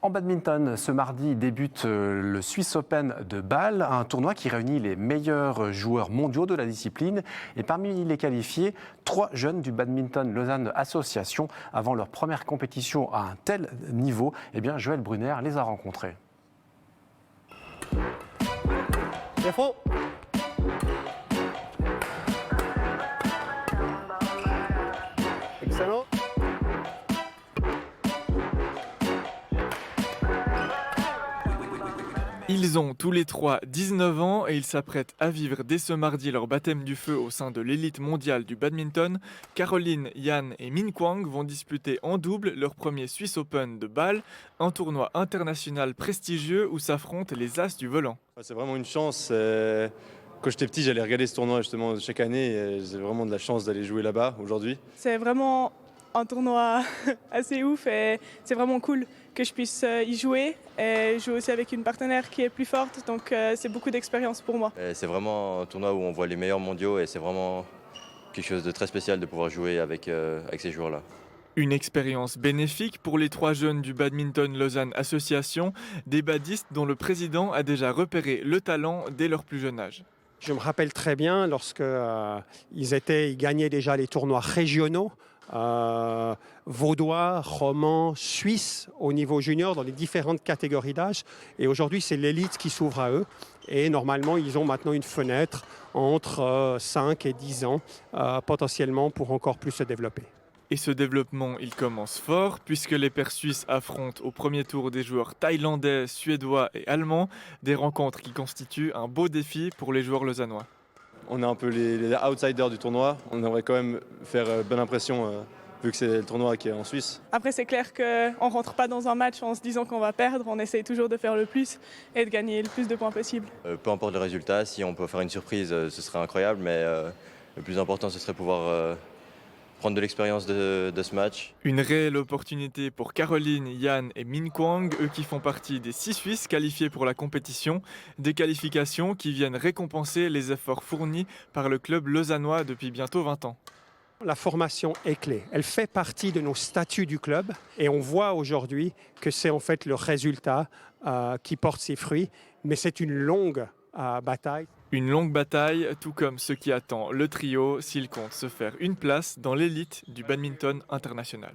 En badminton, ce mardi débute le Swiss Open de Bâle, un tournoi qui réunit les meilleurs joueurs mondiaux de la discipline. Et parmi les qualifiés, 3 jeunes du Badminton Lausanne Association. Avant leur première compétition à un tel niveau, eh bien, Joël Brunner les a rencontrés. C'est faux. Excellent. Ils ont tous les trois 19 ans et ils s'apprêtent à vivre dès ce mardi leur baptême du feu au sein de l'élite mondiale du badminton. Caroline, Yann et Min Kwang vont disputer en double leur premier Swiss Open de Bâle, un tournoi international prestigieux où s'affrontent les as du volant. C'est vraiment une chance. Quand j'étais petit, j'allais regarder ce tournoi justement chaque année et j'ai vraiment de la chance d'aller jouer là-bas aujourd'hui. C'est vraiment un tournoi assez ouf et c'est vraiment cool que je puisse y jouer. Et je joue aussi avec une partenaire qui est plus forte, donc c'est beaucoup d'expérience pour moi. C'est vraiment un tournoi où on voit les meilleurs mondiaux et c'est vraiment quelque chose de très spécial de pouvoir jouer avec ces joueurs-là. Une expérience bénéfique pour les 3 jeunes du Badminton Lausanne Association, des badistes dont le président a déjà repéré le talent dès leur plus jeune âge. Je me rappelle très bien lorsque ils gagnaient déjà les tournois régionaux, vaudois, romans, suisses au niveau junior dans les différentes catégories d'âge. Et aujourd'hui, c'est l'élite qui s'ouvre à eux. Et normalement, ils ont maintenant une fenêtre entre 5 et 10 ans, potentiellement pour encore plus se développer. Et ce développement, il commence fort, puisque les pairs suisses affrontent au premier tour des joueurs thaïlandais, suédois et allemands, des rencontres qui constituent un beau défi pour les joueurs lausannois. On est un peu les outsiders du tournoi. On aimerait quand même faire bonne impression vu que c'est le tournoi qui est en Suisse. Après, c'est clair qu'on ne rentre pas dans un match en se disant qu'on va perdre. On essaye toujours de faire le plus et de gagner le plus de points possible. Peu importe le résultat, si on peut faire une surprise, ce serait incroyable, mais le plus important, ce serait pouvoir prendre de l'expérience de ce match. Une réelle opportunité pour Caroline, Yann et Min Kwang, eux qui font partie des 6 Suisses qualifiés pour la compétition. Des qualifications qui viennent récompenser les efforts fournis par le club lausannois depuis bientôt 20 ans. La formation est clé. Elle fait partie de nos statuts du club et on voit aujourd'hui que c'est en fait le résultat qui porte ses fruits. Mais c'est une longue bataille. Une longue bataille, tout comme ce qui attend le trio s'il compte se faire une place dans l'élite du badminton international.